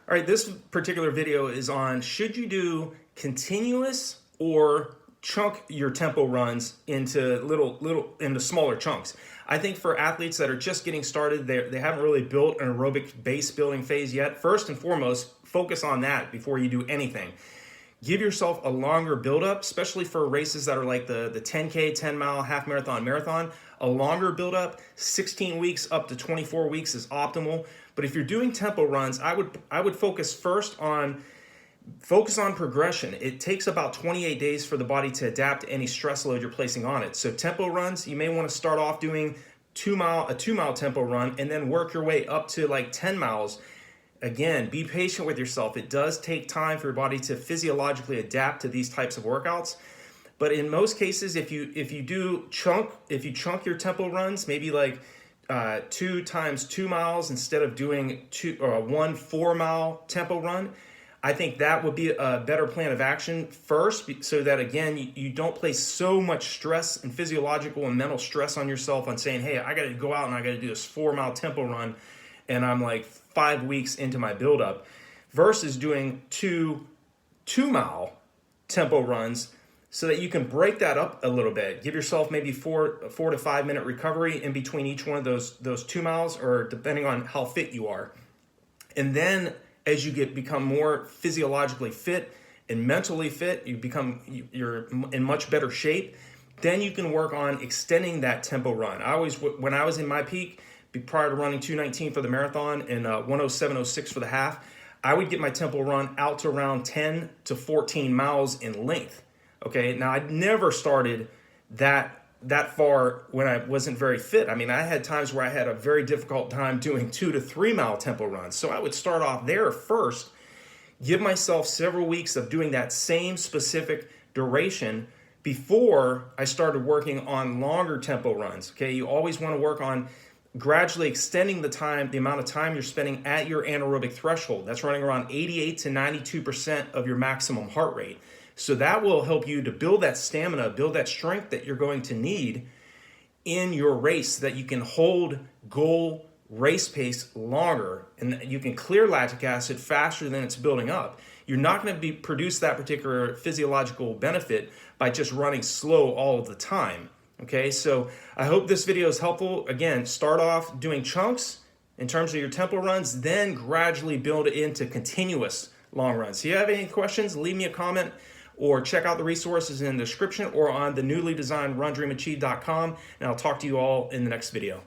All right, this particular video is on should you do continuous or chunk your tempo runs into smaller chunks. I think for athletes that are just getting started, they haven't really built an aerobic base building phase yet. First and foremost, focus on that before you do anything. Give yourself a longer buildup, especially for races that are like the 10K, 10 mile, half marathon, marathon. A longer buildup, 16 weeks up to 24 weeks is optimal. But if you're doing tempo runs, I would focus on progression. It takes about 28 days for the body to adapt to any stress load you're placing on it. So tempo runs, you may want to start off doing a 2 mile tempo run and then work your way up to like 10 miles. Again, be patient with yourself. It does take time for your body to physiologically adapt to these types of workouts. But in most cases, if you chunk your tempo runs, maybe like 2 times 2 miles instead of doing 1 4-mile tempo run, I think that would be a better plan of action first, so that again you don't place so much stress and physiological and mental stress on yourself on saying, hey, I got to go out and I got to do this 4-mile tempo run and I'm like 5 weeks into my buildup, versus doing 2-mile tempo runs so that you can break that up a little bit. Give yourself maybe 4 to 5 minute recovery in between each one of those 2 miles, or depending on how fit you are. And then as you become more physiologically fit and mentally fit, you're in much better shape. Then you can work on extending that tempo run. When I was in my peak, prior to running 2:19 for the marathon and 1:07:06 for the half, I would get my tempo run out to around 10 to 14 miles in length. Okay, now I'd never started that far when I wasn't very fit. I mean, I had times where I had a very difficult time doing 2 to 3 mile tempo runs. So I would start off there first, give myself several weeks of doing that same specific duration before I started working on longer tempo runs. Okay, you always want to work on gradually extending the amount of time you're spending at your anaerobic threshold. That's running around 88 to 92% of your maximum heart rate. So that will help you to build that stamina, build that strength that you're going to need in your race, so that you can hold goal race pace longer and you can clear lactic acid faster than it's building up. You're not going to produce that particular physiological benefit by just running slow all of the time. Okay, so I hope this video is helpful. Again, start off doing chunks in terms of your tempo runs, then gradually build it into continuous long runs. If you have any questions, leave me a comment or check out the resources in the description or on the newly designed RunDreamAchieve.com, and I'll talk to you all in the next video.